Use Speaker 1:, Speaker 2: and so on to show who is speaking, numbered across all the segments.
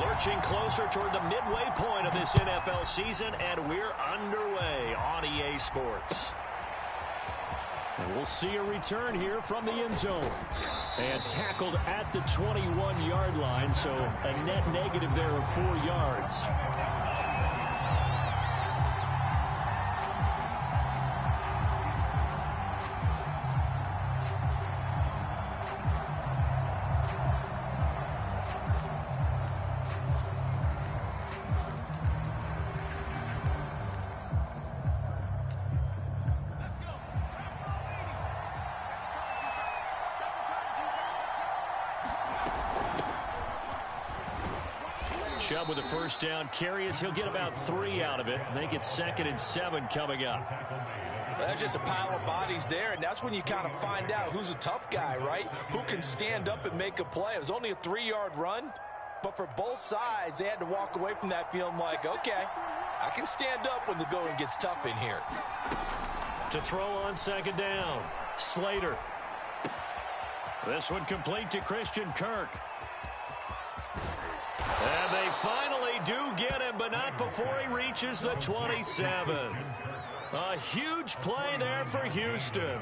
Speaker 1: Lurching closer toward the midway point of this NFL season, and we're underway on EA Sports. And we'll see a return here from the end zone. And tackled at the 21-yard line, so a net negative there of 4 yards. Chubb with a first down carry as he'll get about 3 out of it. Make it 2nd and 7 coming up.
Speaker 2: Well, that's just a pile of bodies there, and that's when you kind of find out who's a tough guy, right? Who can stand up and make a play. It was only a 3-yard run, but for both sides, they had to walk away from that feeling like, okay, I can stand up when the going gets tough in here.
Speaker 1: To throw on 2nd down, Slater. This one complete to Christian Kirk. And they finally do get him, but not before he reaches the 27. A huge play there for Houston.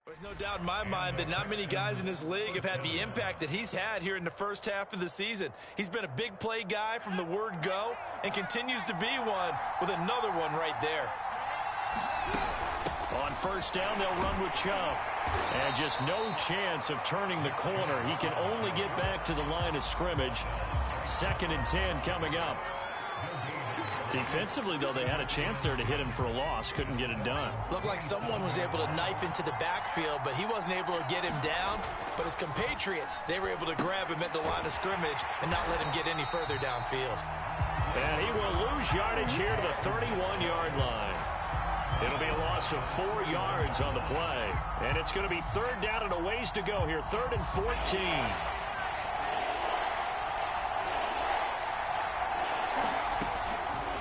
Speaker 2: There's no doubt in my mind that not many guys in this league have had the impact that he's had here in the first half of the season. He's been a big play guy from the word go and continues to be one with another one right there.
Speaker 1: On first down, they'll run with Chubb. And just no chance of turning the corner. He can only get back to the line of scrimmage. 2nd and 10 coming up. Defensively, though, they had a chance there to hit him for a loss. Couldn't get it done.
Speaker 2: Looked like someone was able to knife into the backfield, but he wasn't able to get him down. But his compatriots, they were able to grab him at the line of scrimmage and not let him get any further downfield.
Speaker 1: And he will lose yardage here to the 31-yard line. It'll be a loss of 4 yards on the play. And it's going to be 3rd down and a ways to go here. 3rd and 14.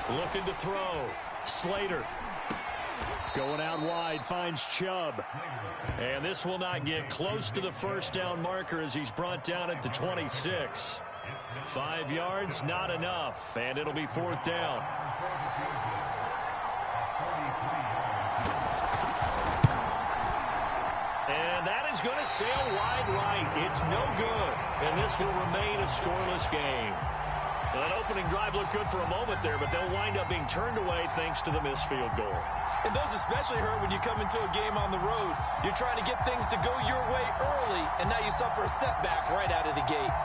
Speaker 1: Looking to throw. Slater. Going out wide, finds Chubb. And this will not get close to the first down marker as he's brought down at the 26. 5 yards, not enough. And it'll be 4th down. And that is going to sail wide right. It's no good. And this will remain a scoreless game. Well, that opening drive looked good for a moment there, but they'll wind up being turned away thanks to the missed field goal.
Speaker 2: And those especially hurt when you come into a game on the road. You're trying to get things to go your way early, and now you suffer a setback right out of the gate.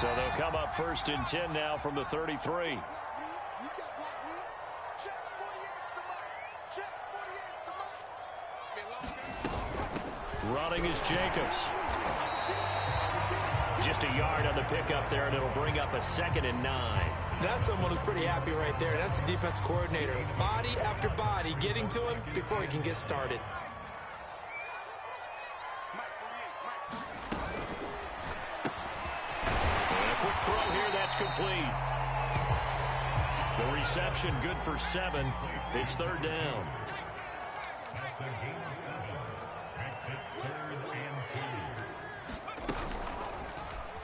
Speaker 1: So they'll come up 1st and 10 now from the 33. Running is Jacobs. Just a yard on the pickup there, and it'll bring up a 2nd and 9.
Speaker 2: That's someone who's pretty happy right there. That's the defense coordinator. Body after body getting to him before he can get started.
Speaker 1: And a quick throw here, that's complete. The reception good for 7. It's 3rd down.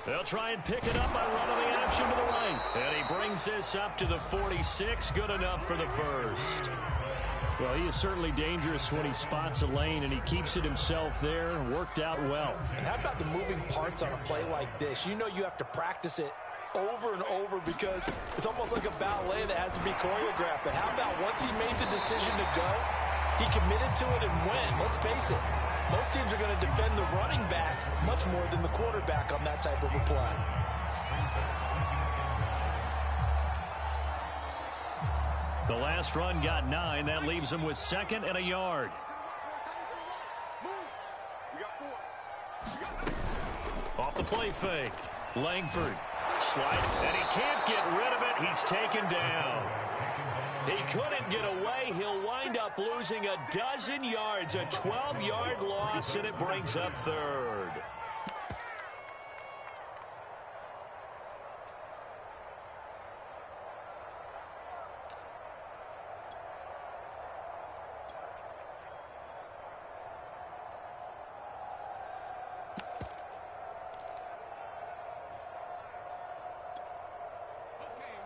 Speaker 1: They'll try and pick it up by running the option to the right. And he brings this up to the 46. Good enough for the first. Well, he is certainly dangerous when he spots a lane, and he keeps it himself there. Worked out well.
Speaker 2: And how about the moving parts on a play like this? You know you have to practice it over and over because it's almost like a ballet that has to be choreographed. But how about once he made the decision to go, he committed to it and went. Let's face it. Most teams are going to defend the running back much more than the quarterback on that type of a play.
Speaker 1: The last run got 9. That leaves him with 2nd and a yard. Off the play fake. Langford. Slide. And he can't get rid of it. He's taken down. He couldn't get away. He'll wind up losing a dozen yards. A 12-yard loss, and it brings up 3rd.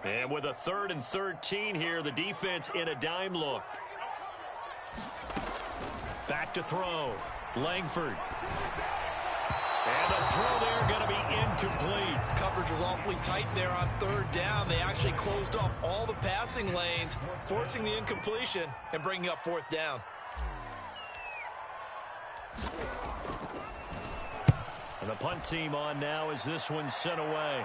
Speaker 1: And with a 3rd and 13 here, the defense in a dime look. Back to throw. Langford. And the throw there going to be incomplete.
Speaker 2: Coverage was awfully tight there on 3rd down. They actually closed off all the passing lanes, forcing the incompletion and bringing up 4th down.
Speaker 1: And the punt team on now as this one's sent away.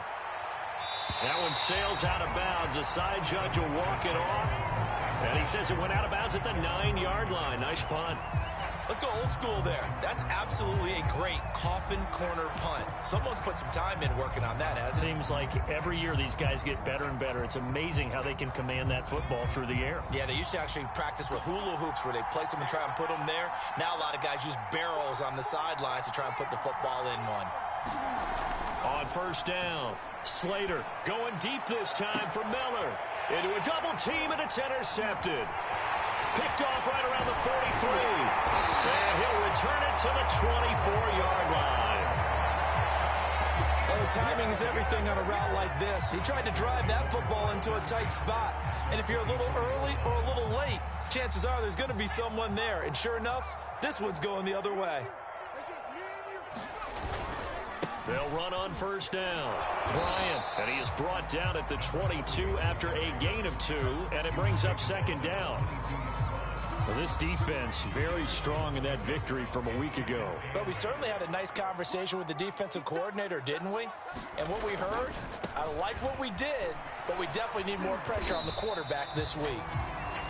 Speaker 1: That one sails out of bounds. The side judge will walk it off. And he says it went out of bounds at the 9-yard line. Nice punt.
Speaker 2: Let's go old school there. That's absolutely a great coffin corner punt. Someone's put some time in working on that, hasn't it?
Speaker 1: Seems like every year these guys get better and better. It's amazing how they can command that football through the air.
Speaker 2: Yeah, they used to actually practice with hula hoops where they place them and try and put them there. Now a lot of guys use barrels on the sidelines to try and put the football in one.
Speaker 1: On 1st down, Slater going deep this time for Miller. Into a double team, and it's intercepted. Picked off right around the 43. And he'll return it to the 24-yard line.
Speaker 2: Well, the timing is everything on a route like this. He tried to drive that football into a tight spot. And if you're a little early or a little late, chances are there's going to be someone there. And sure enough, this one's going the other way.
Speaker 1: They'll run on 1st down. Bryant, and he is brought down at the 22 after a gain of 2, and it brings up 2nd down. Well, this defense very strong in that victory from a week ago.
Speaker 2: But we certainly had a nice conversation with the defensive coordinator, didn't we? And what we heard, I like what we did, but we definitely need more pressure on the quarterback this week.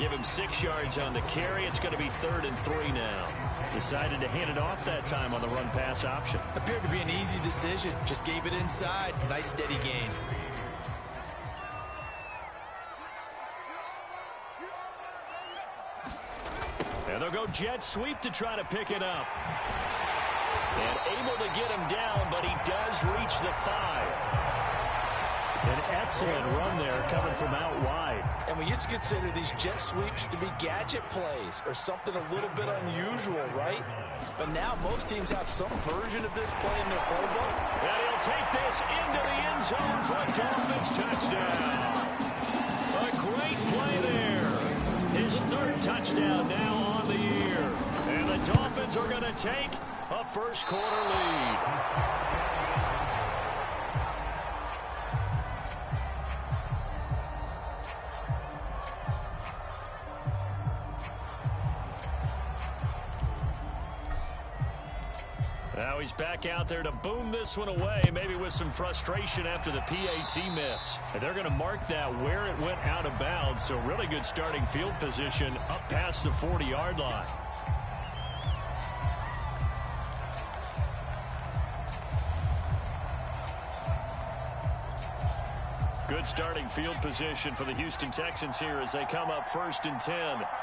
Speaker 1: Give him 6 yards on the carry. It's going to be 3rd and 3 now. Decided to hand it off that time on the run-pass option.
Speaker 2: Appeared to be an easy decision. Just gave it inside. Nice steady gain.
Speaker 1: And they'll go jet sweep to try to pick it up. And able to get him down, but he does reach the 5. An excellent run there coming from out wide.
Speaker 2: And we used to consider these jet sweeps to be gadget plays or something a little bit unusual, right? But now most teams have some version of this play in their playbook.
Speaker 1: And he'll take this into the end zone for a Dolphins touchdown. A great play there. His 3rd touchdown now on the year. And the Dolphins are going to take a first-quarter lead. Now he's back out there to boom this one away, maybe with some frustration after the PAT miss. And they're going to mark that where it went out of bounds, so really good starting field position up past the 40-yard line. Good starting field position for the Houston Texans here as they come up 1st and 10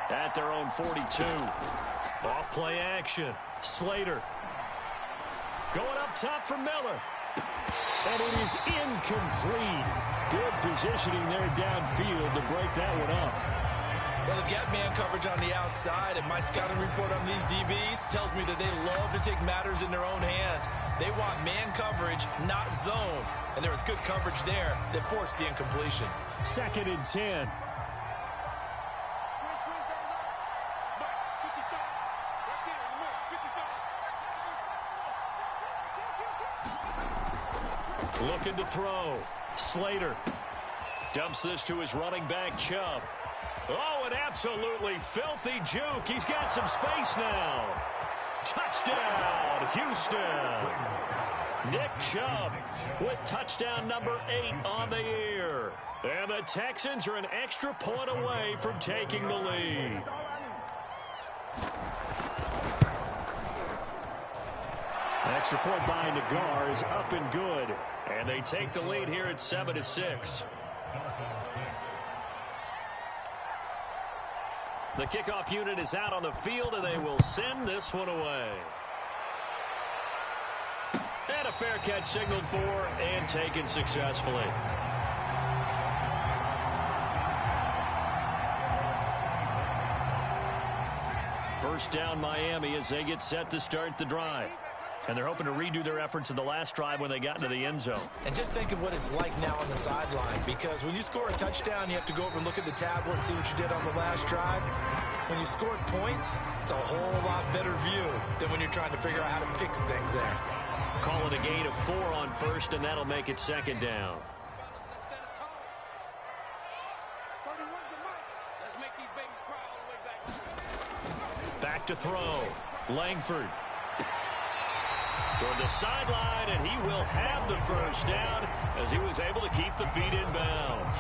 Speaker 1: at their own 42. Off play action. Slater. Going up top for Miller. And it is incomplete. Good positioning there downfield to break that one up.
Speaker 2: Well, they've got man coverage on the outside, and my scouting report on these DBs tells me that they love to take matters in their own hands. They want man coverage, not zone. And there was good coverage there that forced the incompletion.
Speaker 1: 2nd and 10. Looking to throw. Slater dumps this to his running back, Chubb. Oh, an absolutely filthy juke. He's got some space now. Touchdown, Houston. Nick Chubb with touchdown number 8 on the year. And the Texans are an extra point away from taking the lead. Extra point by Nagar is up and good. And they take the lead here at 7-6. The kickoff unit is out on the field, and they will send this one away. And a fair catch signaled for and taken successfully. First down Miami as they get set to start the drive. And they're hoping to redo their efforts in the last drive when they got into the end zone.
Speaker 2: And just think of what it's like now on the sideline, because when you score a touchdown, you have to go over and look at the tablet and see what you did on the last drive. When you scored points, it's a whole lot better view than when you're trying to figure out how to fix things there.
Speaker 1: Call it a gain of 4 on first, and that'll make it second down. Back to throw. Langford. Toward the sideline, and he will have the first down as he was able to keep the feet in bounds.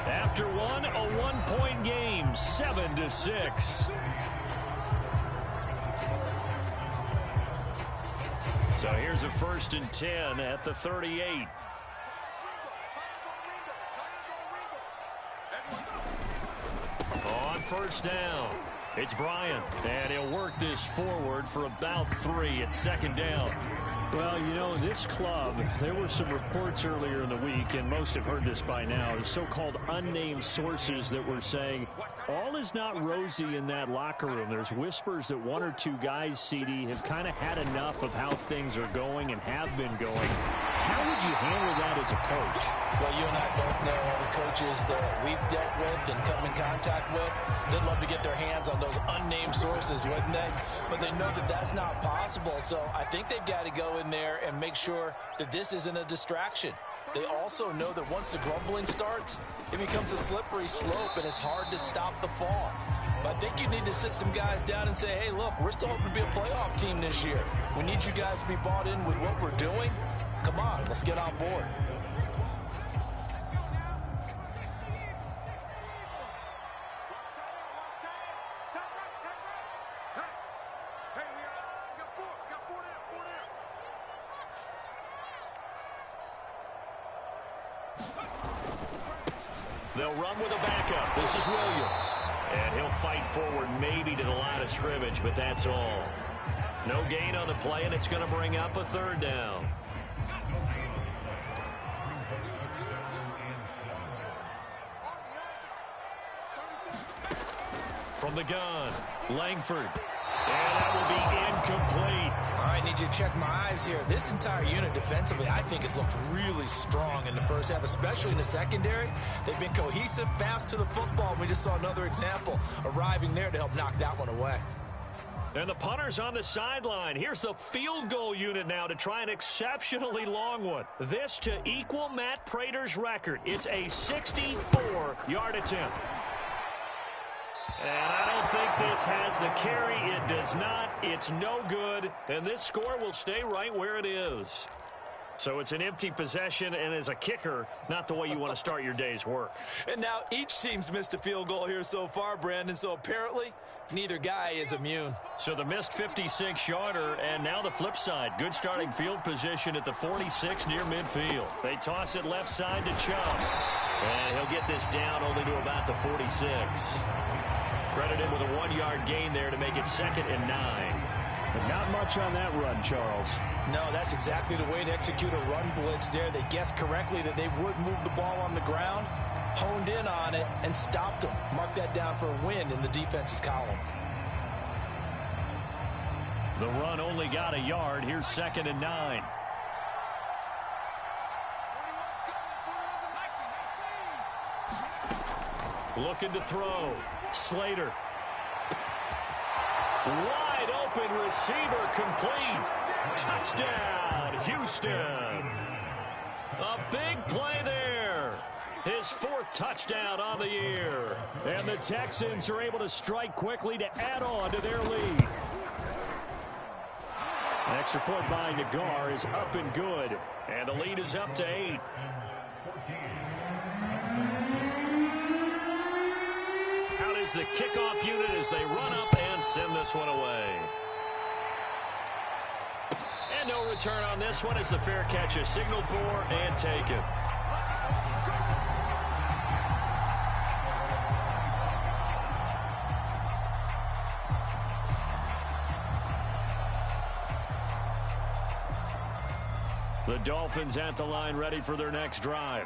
Speaker 1: After one, a one-point game, 7-6. So here's a 1st and 10 at the 38. On first down, it's Bryant, and he'll work this forward for about 3 at second down.
Speaker 3: Well, you know, this club, there were some reports earlier in the week, and most have heard this by now, so-called unnamed sources that were saying all is not rosy in that locker room. There's whispers that 1 or 2 guys, CD, have kind of had enough of how things are going and have been going. How would you handle that as a coach?
Speaker 2: Well, you and I both know all the coaches that we've dealt with and come in contact with. They'd love to get their hands on those unnamed sources, wouldn't they? But they know that that's not possible, so I think they've got to go in there and make sure that this isn't a distraction. They also know that once the grumbling starts, it becomes a slippery slope, and it's hard to stop the fall. But I think you need to sit some guys down and say, hey, look, we're still hoping to be a playoff team this year. We need you guys to be bought in with what we're doing. Come on, let's get on board.
Speaker 1: They'll run with a backup. This is Williams. And he'll fight forward maybe to the line of scrimmage, but that's all. No gain on the play, and it's going to bring up a 3rd down. From the gun, Langford. And that will be incomplete.
Speaker 2: All right, need you to check my eyes here. This entire unit defensively, I think, has looked really strong in the first half, especially in the secondary. They've been cohesive, fast to the football. We just saw another example arriving there to help knock that one away.
Speaker 1: And the punter's on the sideline. Here's the field goal unit now to try an exceptionally long one. This to equal Matt Prater's record. It's a 64-yard attempt. And I don't think this has the carry. It does not. It's no good. And this score will stay right where it is. So it's an empty possession, and as a kicker, not the way you want to start your day's work.
Speaker 2: And now each team's missed a field goal here so far, Brandon, so apparently neither guy is immune.
Speaker 1: So the missed 56-yarder, and now the flip side. Good starting field position at the 46 near midfield. They toss it left side to Chubb. And he'll get this down only to about the 46. Credit him with a 1-yard gain there to make it 2nd and 9.
Speaker 3: But not much on that run, Charles.
Speaker 2: No, that's exactly the way to execute a run blitz there. They guessed correctly that they would move the ball on the ground, honed in on it, and stopped them. Mark that down for a win in the defense's column.
Speaker 1: The run only got a yard. Here's 2nd and 9. Looking to throw. Slater. Wide open receiver complete. Touchdown, Houston. A big play there. His 4th touchdown on the year. And the Texans are able to strike quickly to add on to their lead.
Speaker 3: Extra point by Nagar is up and good.
Speaker 1: And the lead is up to 8. Out is the kickoff unit as they run up and send this one away. And no return on this one as the fair catch is signaled for and taken. The Dolphins at the line ready for their next drive.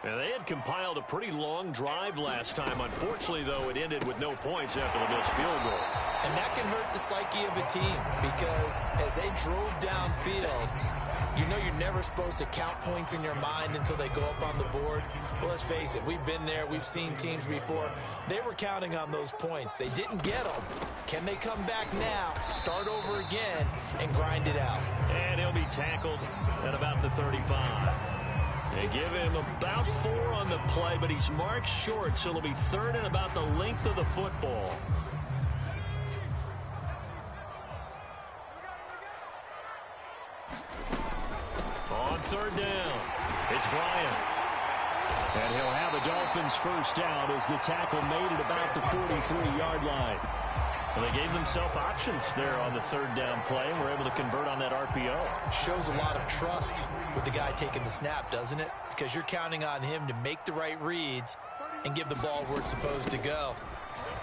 Speaker 1: And they had compiled a pretty long drive last time. Unfortunately, though, it ended with no points after the missed field goal.
Speaker 2: And that can hurt the psyche of a team because as they drove downfield, you know you're never supposed to count points in your mind until they go up on the board. But let's face it, we've been there. We've seen teams before. They were counting on those points. They didn't get them. Can they come back now, start over again, and grind it out?
Speaker 1: And he'll be tackled at about the 35. They give him about 4 on the play, but he's marked short, so it'll be 3rd and about the length of the football. On 3rd down, it's Bryant. And he'll have the Dolphins first down as the tackle made at about the 43-yard line. Well, they gave themselves options there on the 3rd down play and were able to convert on that RPO.
Speaker 2: Shows a lot of trust with the guy taking the snap, doesn't it? Because you're counting on him to make the right reads and give the ball where it's supposed to go.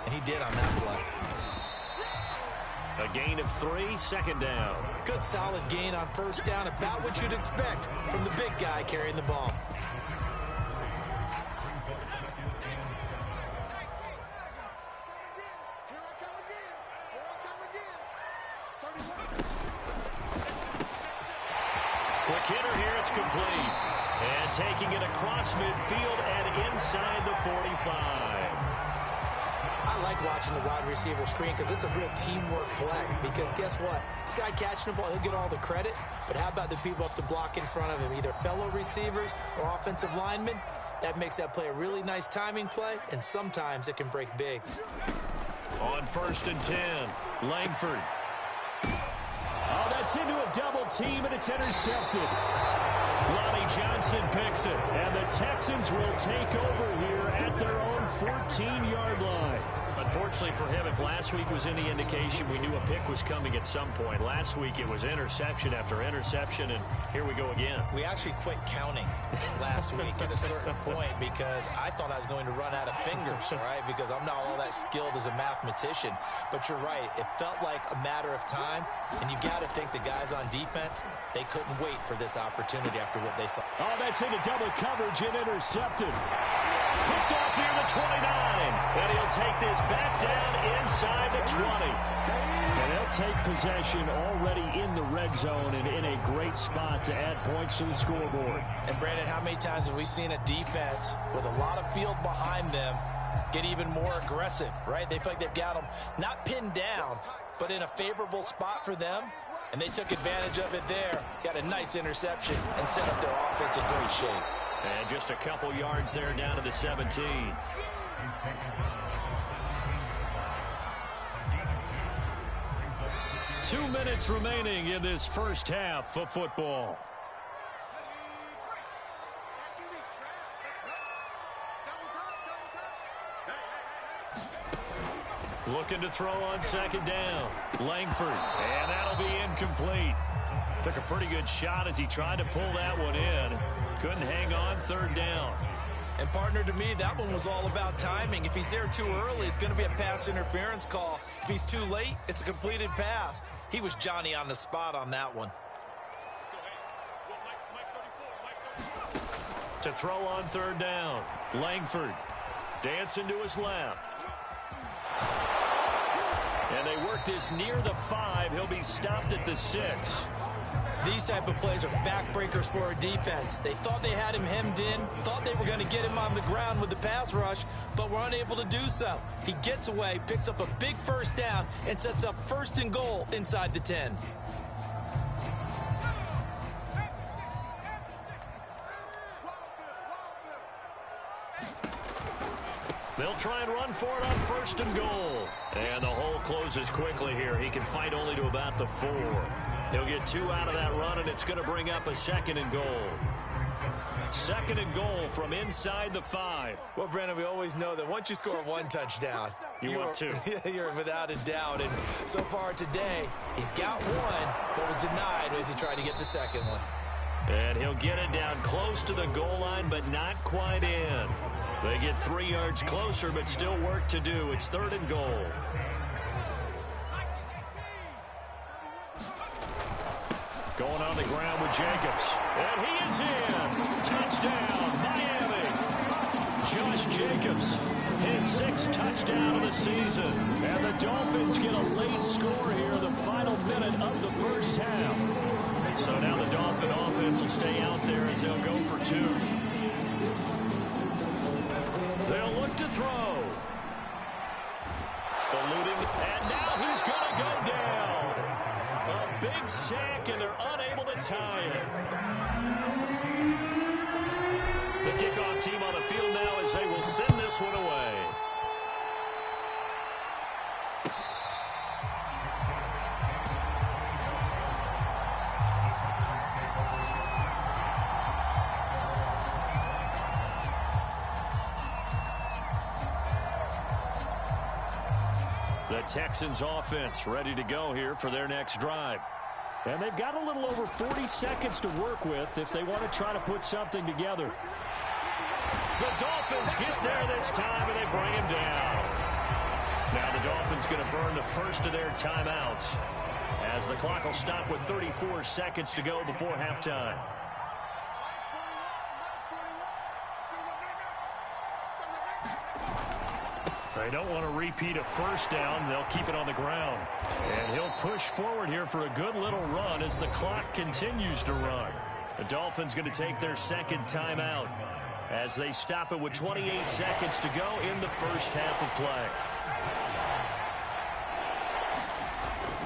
Speaker 2: And he did on that play.
Speaker 1: A gain of 3, 2nd down.
Speaker 2: Good solid gain on 1st down, about what you'd expect from the big guy carrying the ball.
Speaker 1: Quick hitter here, it's complete. And taking it across midfield and inside the 45.
Speaker 2: I like watching the wide receiver screen because it's a real teamwork play. Because guess what? The guy catching the ball, he'll get all the credit. But how about the people up to block in front of him, either fellow receivers or offensive linemen? That makes that play a really nice timing play, and sometimes it can break big.
Speaker 1: On 1st and 10, Langford.
Speaker 3: Oh, that's into a double team, and it's intercepted.
Speaker 1: Lonnie Johnson picks it.
Speaker 3: And the Texans will take over here at their own 14-yard line.
Speaker 1: Unfortunately for him, if last week was any indication, we knew a pick was coming at some point. Last week it was interception after interception, and here we go again.
Speaker 2: We actually quit counting last week at a certain point because I thought I was going to run out of fingers, right? Because I'm not all that skilled as a mathematician. But you're right. It felt like a matter of time, and you got to think the guys on defense, they couldn't wait for this opportunity after what they saw.
Speaker 3: Oh, that's into double coverage and intercepted.
Speaker 1: Picked off near the 29, and he'll take this back down inside the 20.
Speaker 3: And they'll take possession already in the red zone and in a great spot to add points to the scoreboard.
Speaker 2: And Brandon, how many times have we seen a defense with a lot of field behind them get even more aggressive, right? They feel like they've got them not pinned down, but in a favorable spot for them, and they took advantage of it there, got a nice interception, and set up their offense in great shape.
Speaker 1: And just a couple yards there down to the 17. 2 minutes remaining in this first half of football. Looking to throw on 2nd down. Langford, and that'll be incomplete. Took a pretty good shot as he tried to pull that one in. Couldn't hang on 3rd down.
Speaker 2: And partner, to me, that one was all about timing. If he's there too early, it's going to be a pass interference call. If he's too late, it's a completed pass. He was Johnny on the spot on that one.
Speaker 1: To throw on 3rd down, Langford dancing to his left. And they work this near the 5. He'll be stopped at the 6.
Speaker 2: These type of plays are backbreakers for a defense. They thought they had him hemmed in, thought they were going to get him on the ground with the pass rush, but were unable to do so. He gets away, picks up a big 1st down, and sets up 1st and goal inside the 10.
Speaker 1: They'll try and run for it on 1st and goal. And the hole closes quickly here. He can fight only to about the 4. He'll get 2 out of that run, and it's going to bring up a 2nd and goal. 2nd and goal from inside the 5.
Speaker 2: Well, Brandon, we always know that once you score 1 touchdown,
Speaker 1: you want 2.
Speaker 2: You're without a doubt. And so far today, he's got 1, but was denied as he tried to get the 2nd one.
Speaker 1: And he'll get it down close to the goal line, but not quite in. They get 3 yards closer, but still work to do. It's 3rd and goal. Going on the ground with Jacobs. And he is in. Touchdown, Miami. Josh Jacobs, his 6th touchdown of the season. And the Dolphins get a late score here in the final minute of the first half. So now the Dolphin offense will stay out there as they'll go for 2. They'll look to throw. Eluding, and now he's going to go down. A big sack, and they're unable to tie it. The kickoff team on the field now as they will send this one away. The Texans offense ready to go here for their next drive. And they've got a little over 40 seconds to work with if they want to try to put something together. The Dolphins get there this time, and they bring him down. Now the Dolphins going to burn the first of their timeouts as the clock will stop with 34 seconds to go before halftime. They don't want to repeat a first down. They'll keep it on the ground. And he'll push forward here for a good little run as the clock continues to run. The Dolphins going to take their 2nd timeout as they stop it with 28 seconds to go in the first half of play.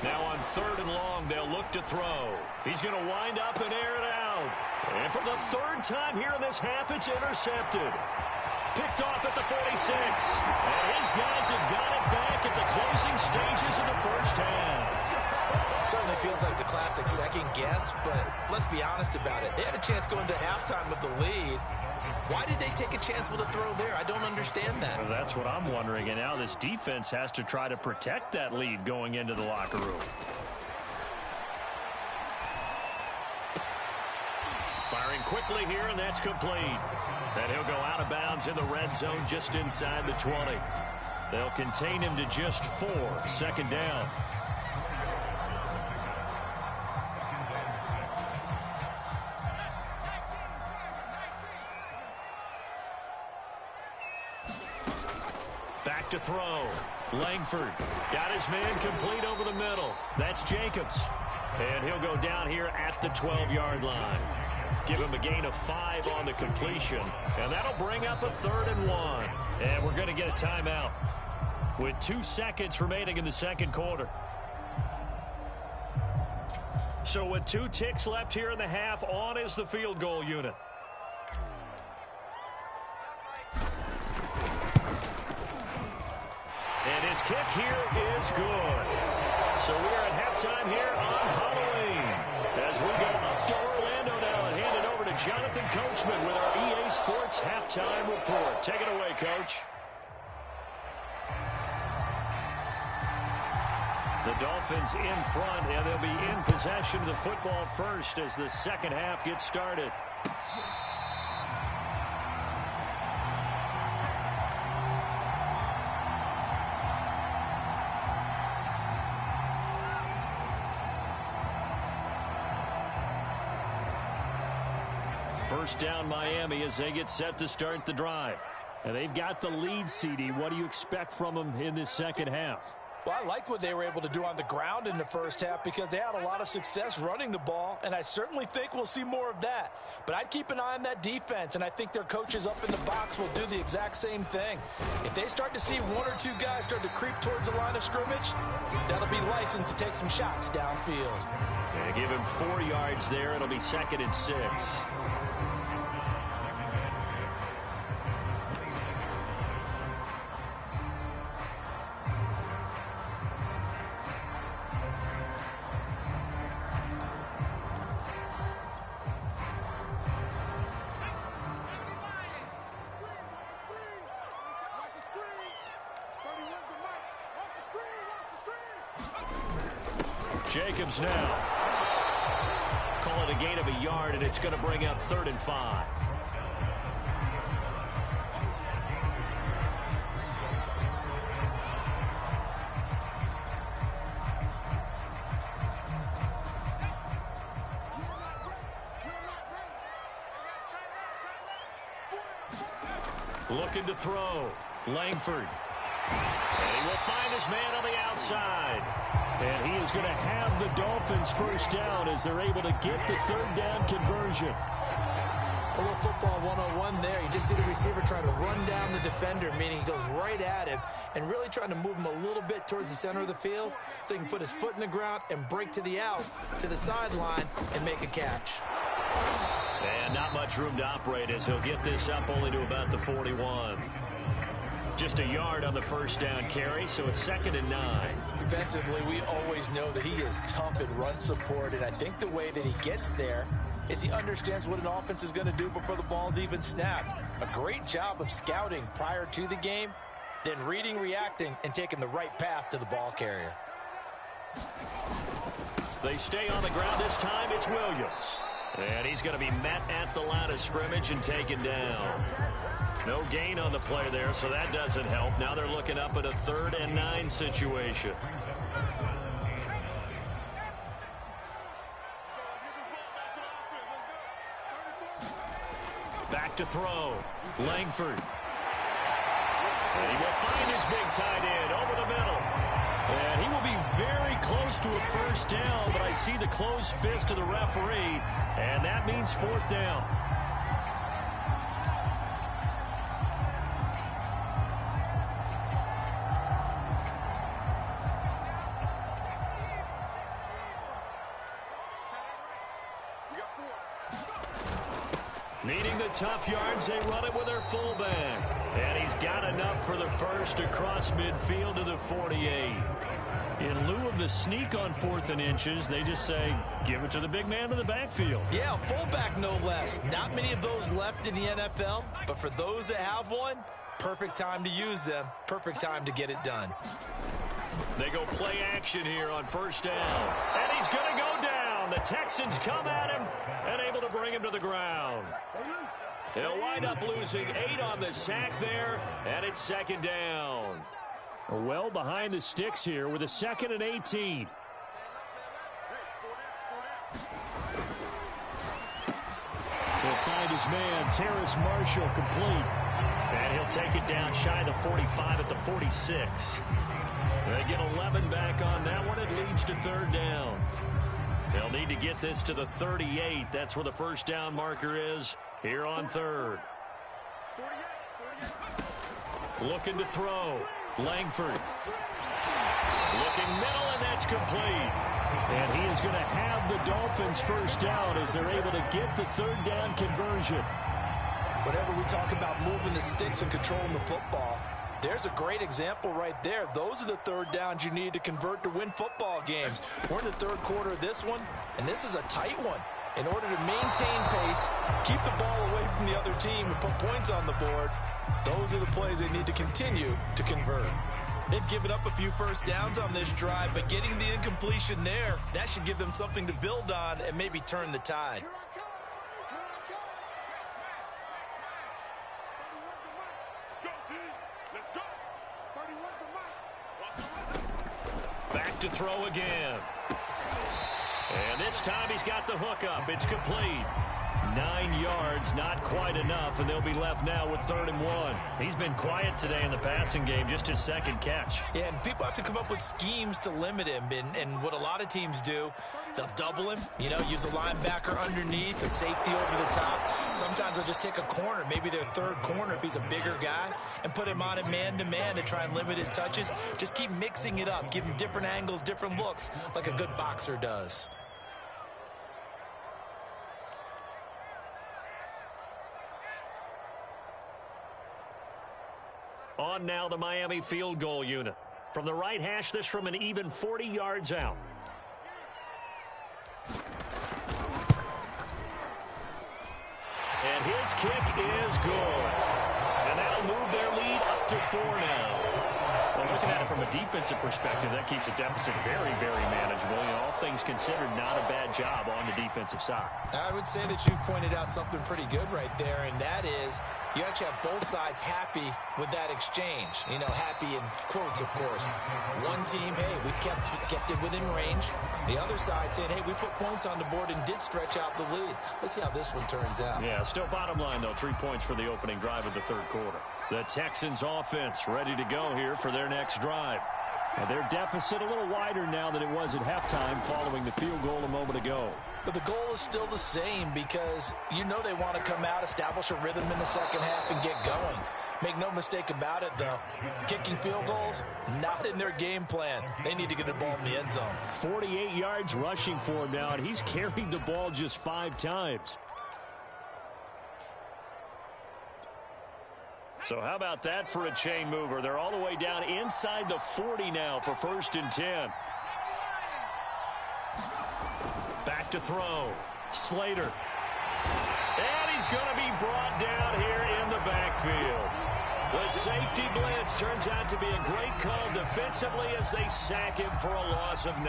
Speaker 1: Now on 3rd and long, they'll look to throw. He's going to wind up and air it out. And for the 3rd time here in this half, it's intercepted. Picked off at the 46. And his guys have got it back at the closing stages of the first half.
Speaker 2: Certainly feels like the classic second guess, but let's be honest about it. They had a chance going to halftime with the lead. Why did they take a chance with a throw there? I don't understand that.
Speaker 3: Well, that's what I'm wondering. And now this defense has to try to protect that lead going into the locker room. Firing quickly here, and that's complete. And he'll go out of bounds in the red zone just inside the 20. They'll contain him to just 4. 2nd down. Back to throw. Langford got his man complete over the middle. That's Jacobs. And he'll go down here at the 12-yard line. Give him a gain of 5 on the completion. And that'll bring up a 3rd and 1. And we're going to get a timeout with 2 seconds remaining in the 2nd quarter. So with 2 ticks left here in the half, on is the field goal unit. And his kick here is good. So we are at halftime here on Halloween as we go up to Orlando now and hand it over to Jonathan Coachman with our EA Sports Halftime Report. Take it away, Coach. The Dolphins in front, and they'll be in possession of the football first as the second half gets started. First down Miami as they get set to start the drive. And they've got the lead, CD. What do you expect from them in this second half?
Speaker 2: Well, I like what they were able to do on the ground in the first half because they had a lot of success running the ball, and I certainly think we'll see more of that. But I'd keep an eye on that defense, and I think their coaches up in the box will do the exact same thing. If they start to see 1 or 2 guys start to creep towards the line of scrimmage, that'll be licensed to take some shots downfield.
Speaker 1: And give him 4 yards there. It'll be 2nd and 6.
Speaker 3: Jacobs now.
Speaker 1: Call it a gain of a yard, and it's going to bring up 3rd and 5. Looking to throw. Langford. And he will find his man on the outside.
Speaker 3: And he is going to have the Dolphins first down as they're able to get the 3rd down conversion.
Speaker 2: A little football 101 there. You just see the receiver trying to run down the defender, meaning he goes right at him and really trying to move him a little bit towards the center of the field so he can put his foot in the ground and break to the out, to the sideline, and make a catch.
Speaker 1: And not much room to operate as he'll get this up only to about the 41. Just a yard on the first down carry, so it's 2nd and 9.
Speaker 2: Defensively, we always know that he is tough in run support, and I think the way that he gets there is he understands what an offense is going to do before the ball's even snapped. A great job of scouting prior to the game, then reading, reacting, and taking the right path to the ball carrier.
Speaker 1: They stay on the ground this time. It's Williams. And he's going to be met at the line of scrimmage and taken down. No gain on the play there, so that doesn't help. Now they're looking up at a 3rd and 9 situation. Back to throw. Langford. And he will find his big tight end over the middle.
Speaker 3: And he will be very close to a first down, but I see the closed fist of the referee, and that means 4th down. Needing the tough yards, they run it with their fullback. And he's got enough for the first across midfield to the 48. In lieu of the sneak on 4th and inches, they just say, give it to the big man in the backfield.
Speaker 2: Yeah, fullback no less. Not many of those left in the NFL, but for those that have one, perfect time to use them, perfect time to get it done.
Speaker 1: They go play action here on first down. And he's going to go down. The Texans come at him and able to bring him to the ground. They'll wind up losing 8 on the sack there, and it's 2nd down.
Speaker 3: Well behind the sticks here with a 2nd and 18. He'll find his man, Terrace Marshall, complete.
Speaker 1: And he'll take it down shy of the 45 at the 46. They get 11 back on that one. It leads to 3rd down. They'll need to get this to the 38. That's where the first down marker is here on 3rd. Looking to throw. Langford. Looking middle, and that's complete.
Speaker 3: And he is going to have the Dolphins first down as they're able to get the 3rd down conversion.
Speaker 2: Whenever we talk about moving the sticks and controlling the football, there's a great example right there. Those are the 3rd downs you need to convert to win football games. We're in the 3rd quarter of this one, and this is a tight one. In order to maintain pace, keep the ball away from the other team, and put points on the board, those are the plays they need to continue to convert. They've given up a few first downs on this drive, but getting the incompletion there, that should give them something to build on and maybe turn the tide.
Speaker 1: Back to throw again. And this time he's got the hook up. It's complete. 9 yards, not quite enough, and they'll be left now with 3rd and 1. He's been quiet today in the passing game, just his 2nd catch.
Speaker 2: Yeah, and people have to come up with schemes to limit him, and what a lot of teams do, they'll double him, use a linebacker underneath, a safety over the top. Sometimes they'll just take a corner, maybe their 3rd corner if he's a bigger guy, and put him on a man-to-man to try and limit his touches. Just keep mixing it up, give him different angles, different looks, like a good boxer does.
Speaker 1: On now the Miami field goal unit. From the right hash, this from an even 40 yards out. And his kick is good. And that'll move their lead up to 4 now.
Speaker 3: Well, Looking at it from a defensive perspective, that keeps the deficit very, very manageable. You know, all things considered, not a bad job on the defensive side.
Speaker 2: I would say that you've pointed out something pretty good right there, and that is you actually have both sides happy with that exchange. You know, happy in quotes, of course. One team, hey, we've kept it within range. The other side saying, hey, we put points on the board and did stretch out the lead. Let's see how this one turns out.
Speaker 3: Yeah, still bottom line, though, 3 points for the opening drive of the third quarter. The Texans offense ready to go here for their next drive. And their deficit a little wider now than it was at halftime following the field goal a moment ago.
Speaker 2: But the goal is still the same because you know they want to come out, establish a rhythm in the second half, and get going. Make no mistake about it, though. Kicking field goals, not in their game plan. They need to get the ball in the end zone.
Speaker 3: 48 yards rushing for him now, and he's carried the ball just 5 times. So how about that for a chain mover? They're all the way down inside the 40 now for 1st and 10. Back to throw. Slater. And he's going to be brought down here in the backfield. The safety blitz turns out to be a great call defensively as they sack him for a loss of 9.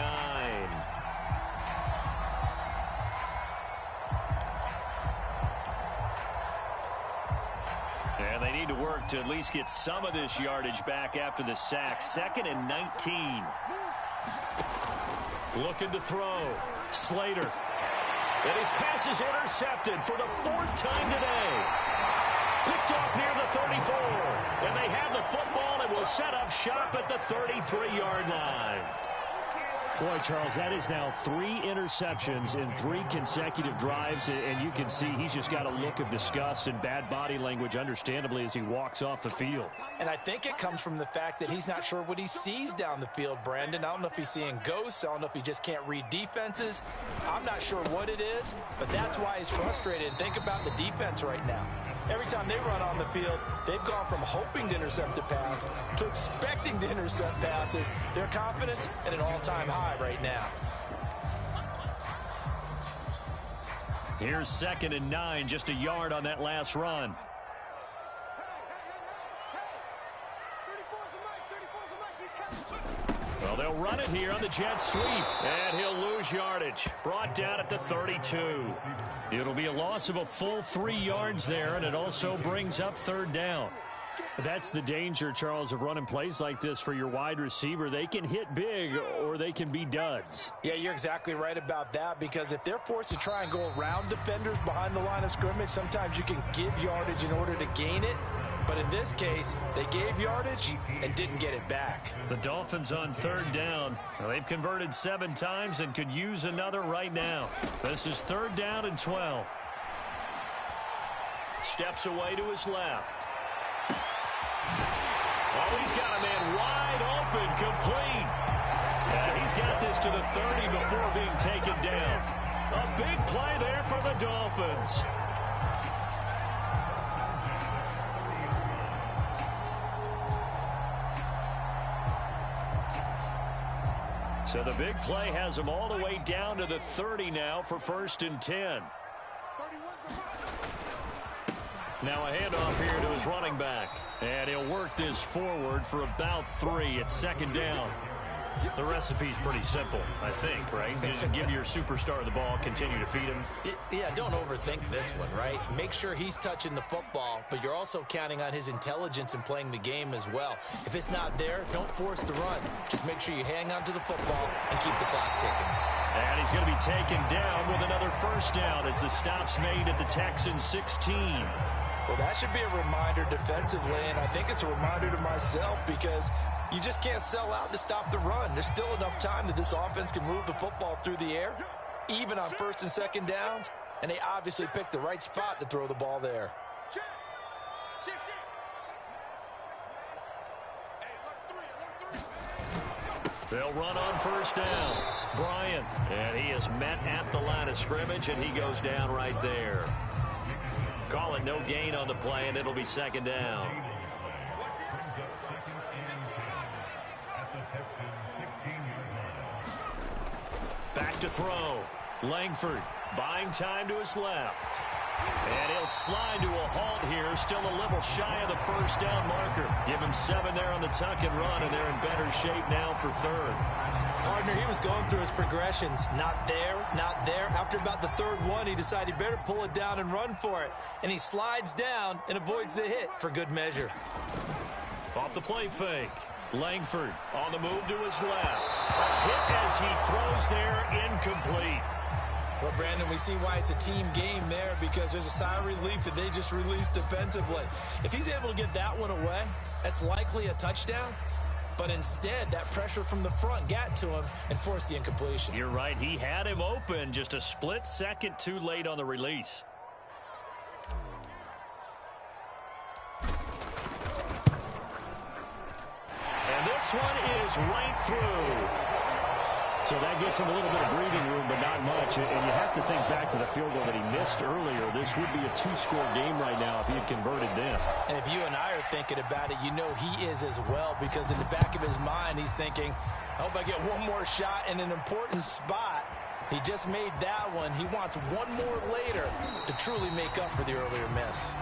Speaker 3: And they need to work to at least get some of this yardage back after the sack. 2nd and 19. Looking to throw. Slater. And his pass is intercepted for the 4th time today. Picked off near the 34. And they have the football and will set up shop at the 33-yard line. Boy, Charles, that is now 3 interceptions in 3 consecutive drives, and you can see he's just got a look of disgust and bad body language, understandably, as he walks off the field.
Speaker 2: And I think it comes from the fact that he's not sure what he sees down the field, Brandon. I don't know if he's seeing ghosts. I don't know if he just can't read defenses. I'm not sure what it is, but that's why he's frustrated. And think about the defense right now. Every time they run on the field, they've gone from hoping to intercept a pass to expecting to intercept passes. Their confidence at an all-time high right now.
Speaker 3: Here's 2nd and 9, just a yard on that last run. Well, they'll run it here on the jet sweep, and he'll lose yardage. Brought down at the 32. It'll be a loss of a full 3 yards there, and it also brings up 3rd down. That's the danger, Charles, of running plays like this for your wide receiver. They can hit big or they can be duds.
Speaker 2: Yeah, you're exactly right about that, because if they're forced to try and go around defenders behind the line of scrimmage, sometimes you can give yardage in order to gain it. But in this case, they gave yardage and didn't get it back.
Speaker 3: The Dolphins on 3rd down. Well, they've converted 7 times and could use another right now. This is 3rd down and 12. Steps away to his left. Oh, he's got a man wide open, complete. And he's got this to the 30 before being taken down. A big play there for the Dolphins. So the big play has him all the way down to the 30 now for 1st and 10. Now a handoff here to his running back. And he'll work this forward for about 3 at 2nd down. The recipe's pretty simple, I think, right? Just give your superstar the ball, continue to feed him.
Speaker 2: Yeah, don't overthink this one, right? Make sure he's touching the football, but you're also counting on his intelligence in playing the game as well. If it's not there, don't force the run. Just make sure you hang on to the football and keep the clock ticking.
Speaker 3: And he's going to be taken down with another 1st down as the stop's made at the Texans 16.
Speaker 2: Well, that should be a reminder defensively, and I think it's a reminder to myself because you just can't sell out to stop the run. There's still enough time that this offense can move the football through the air, even on 1st and 2nd downs, and they obviously picked the right spot to throw the ball there.
Speaker 3: They'll run on 1st down. Bryant, and he is met at the line of scrimmage, and he goes down right there. Call it no gain on the play, and it'll be 2nd down. Back to throw. Langford buying time to his left.
Speaker 1: And he'll slide to a halt here, still a little shy of the first down marker. Give him 7 there on the tuck and run, and they're in better shape now for third.
Speaker 2: Partner, he was going through his progressions. Not there, not there. After about the third one, he decided he better pull it down and run for it. And he slides down and avoids the hit for good measure.
Speaker 1: Off the play fake. Langford on the move to his left. Hit as he throws there, incomplete.
Speaker 2: Well, Brandon, we see why it's a team game there, because there's a sigh of relief that they just released defensively. If he's able to get that one away, that's likely a touchdown. But instead, that pressure from the front got to him and forced the incompletion.
Speaker 1: You're right. He had him open, just a split second too late on the release. And this one is right through. So that gets him a little bit of breathing room, but not much. And you have to think back to the field goal that he missed earlier. This would be a 2-score game right now if he had converted then.
Speaker 2: And if you and I are thinking about it, you know he is as well, because in the back of his mind, he's thinking, I hope I get one more shot in an important spot. He just made that one. He wants one more later to truly make up for the earlier miss.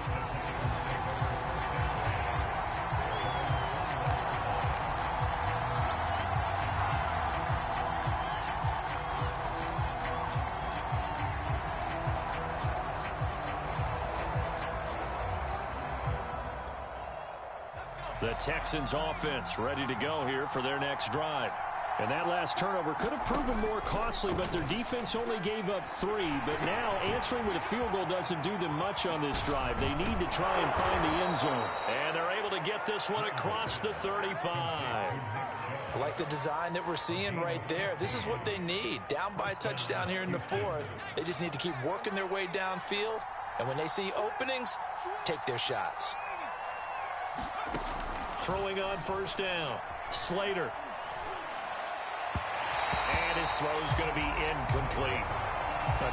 Speaker 1: The Texans offense ready to go here for their next drive.
Speaker 3: And that last turnover could have proven more costly, but their defense only gave up 3. But now answering with a field goal doesn't do them much on this drive. They need to try and find the end zone.
Speaker 1: And they're able to get this one across the 35.
Speaker 2: I like the design that we're seeing right there. This is what they need. Down by a touchdown here in the 4th. They just need to keep working their way downfield. And when they see openings, take their shots.
Speaker 1: Throwing on first down. Slater. And his throw's going to be incomplete.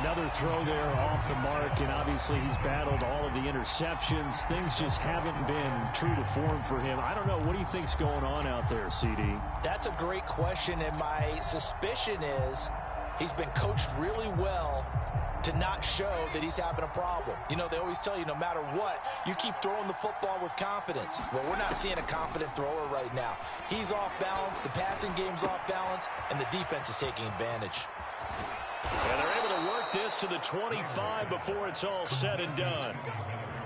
Speaker 3: Another throw there off the mark, and obviously he's battled all of the interceptions. Things just haven't been true to form for him. I don't know. What do you think's going on out there, CD?
Speaker 2: That's a great question, and my suspicion is he's been coached really well to not show that he's having a problem. You know, they always tell you no matter what, you keep throwing the football with confidence. Well, we're not seeing a confident thrower right now. He's off balance, the passing game's off balance, and the defense is taking advantage.
Speaker 1: And they're able to work this to the 25 before it's all said and done.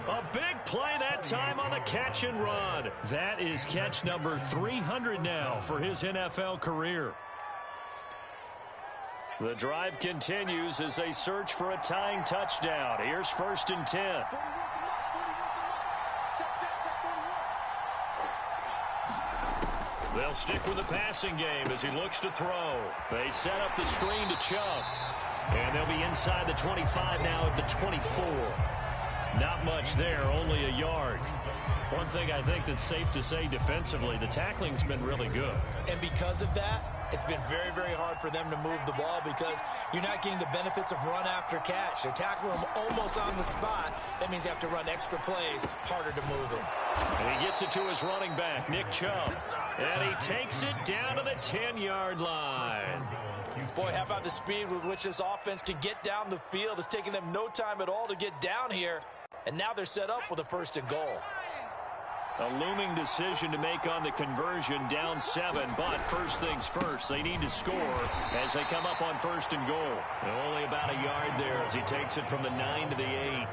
Speaker 1: A big play that time on the catch and run.
Speaker 3: That is catch number 300 now for his NFL career.
Speaker 1: The drive continues as they search for a tying touchdown. Here's 1st and 10. They'll stick with the passing game as he looks to throw. They set up the screen to Chubb. And they'll be inside the 25 now at the 24. Not much there, only a yard. One thing I think that's safe to say defensively, the tackling's been really good.
Speaker 2: And because of that, it's been very, very hard for them to move the ball because you're not getting the benefits of run after catch. They're tackling them almost on the spot. That means you have to run extra plays, harder to move it.
Speaker 1: And he gets it to his running back, Nick Chubb. And he takes it down to the 10-yard line.
Speaker 2: Boy, how about the speed with which this offense can get down the field? It's taking them no time at all to get down here. And now they're set up with a 1st and goal.
Speaker 1: A looming decision to make on the conversion, down 7, but first things first, they need to score as they come up on 1st and goal. And only about a yard there as he takes it from the 9 to the 8.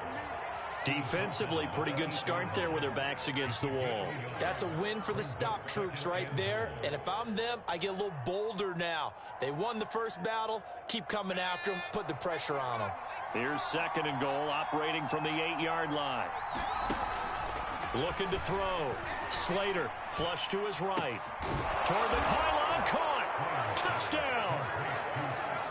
Speaker 1: Defensively, pretty good start there with their backs against the wall.
Speaker 2: That's a win for the stop troops right there. And if I'm them, I get a little bolder now. They won the first battle. Keep coming after them. Put the pressure on them.
Speaker 1: Here's 2nd and goal, operating from the 8-yard line. Looking to throw. Slater, flush to his right. Toward the pylon, caught. Touchdown.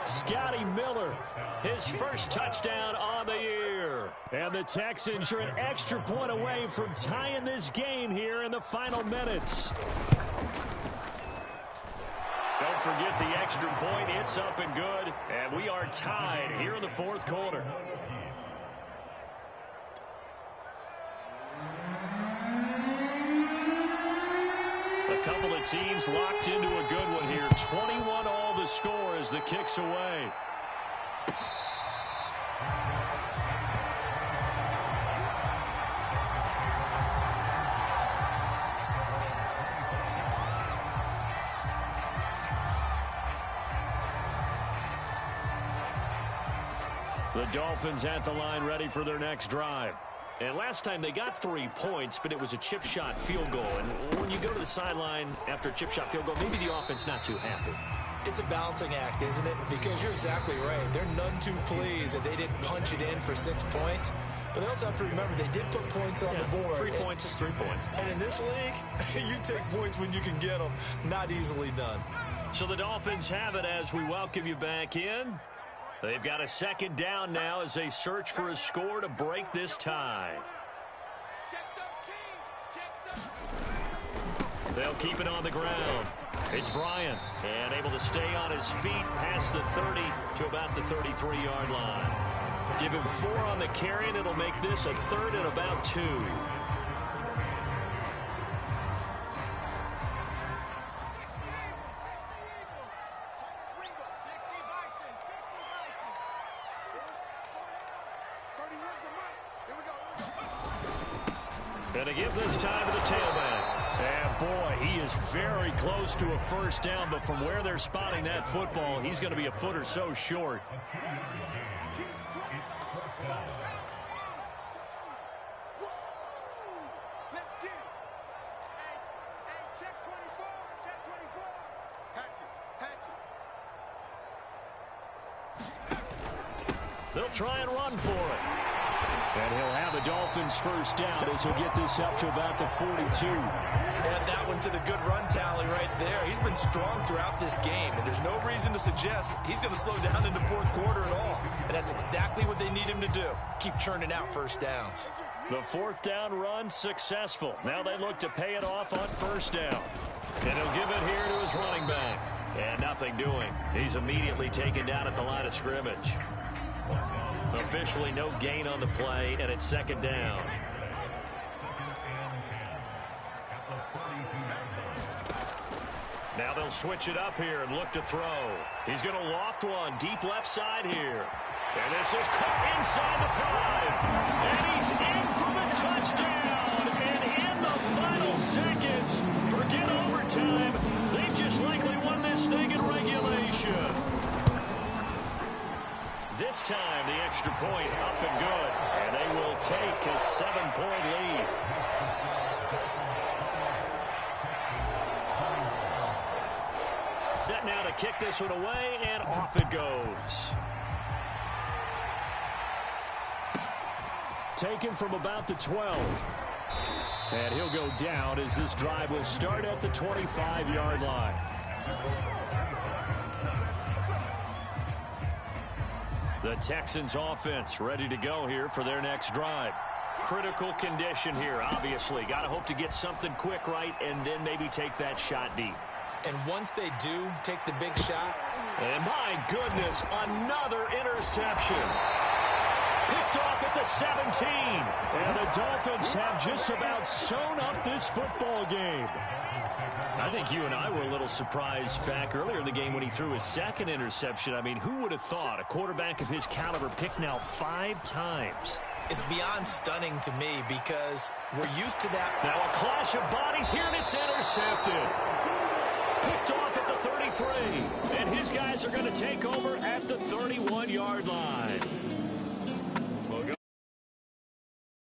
Speaker 1: Scotty Miller, his first touchdown on the year.
Speaker 3: And the Texans are an extra point away from tying this game here in the final minutes.
Speaker 1: Don't forget the extra point. It's up and good. And we are tied here in the 4th quarter. A couple of teams locked into a good one here. 21 all the score as the kick's away.
Speaker 3: The Dolphins at the line ready for their next drive. And last time they got 3 points, but it was a chip shot field goal. And when you go to the sideline after a chip shot field goal, maybe the offense not too happy.
Speaker 2: It's a balancing act, isn't it? Because you're exactly right. They're none too pleased that they didn't punch it in for 6 points. But they also have to remember they did put points on the board.
Speaker 3: 3 points is 3 points.
Speaker 2: And in this league, you take points when you can get them. Not easily done.
Speaker 3: So the Dolphins have it as we welcome you back in. They've got a second down now as they search for a score to break this tie. They'll keep it on the ground. It's Bryant, and able to stay on his feet past the 30 to about the 33-yard line. Give him 4 on the carry, and it'll make this a 3rd and about 2. And to give this time to the tailback. And boy, he is very close to a first down, but from where they're spotting that football, he's going to be a foot or so short. They'll try and run for it. And he'll have the Dolphins first down as he'll get this up to about the 42.
Speaker 2: Add that one to the good run tally right there. He's been strong throughout this game, and there's no reason to suggest he's going to slow down in the fourth quarter at all. And that's exactly what they need him to do. Keep churning out first downs.
Speaker 3: The 4th down run successful. Now they look to pay it off on first down. And he'll give it here to his running back. And nothing doing. He's immediately taken down at the line of scrimmage. Officially no gain on the play, and it's second down. Now they'll switch it up here and look to throw. He's going to loft one deep left side here. And this is caught inside the 5. And he's in for the touchdown. And in the final seconds, forget overtime. They've just likely won this thing in regulation. This time, the extra point up and good. And they will take a 7-point lead. Set now to kick this one away, and off it goes. Taken from about the 12. And he'll go down as this drive will start at the 25-yard line. The Texans offense ready to go here for their next drive. Critical condition here, obviously. Got to hope to get something quick right and then maybe take that shot deep.
Speaker 2: And once they do take the big shot.
Speaker 3: And my goodness, another interception. Picked off at the 17. And the Dolphins have just about sewn up this football game. I think you and I were a little surprised back earlier in the game when he threw his second interception. I mean, who would have thought a quarterback of his caliber picked now 5 times?
Speaker 2: It's beyond stunning to me because we're used to that.
Speaker 3: Now a clash of bodies here, and it's intercepted. Picked off at the 33. And his guys are going to take over at the 31-yard line.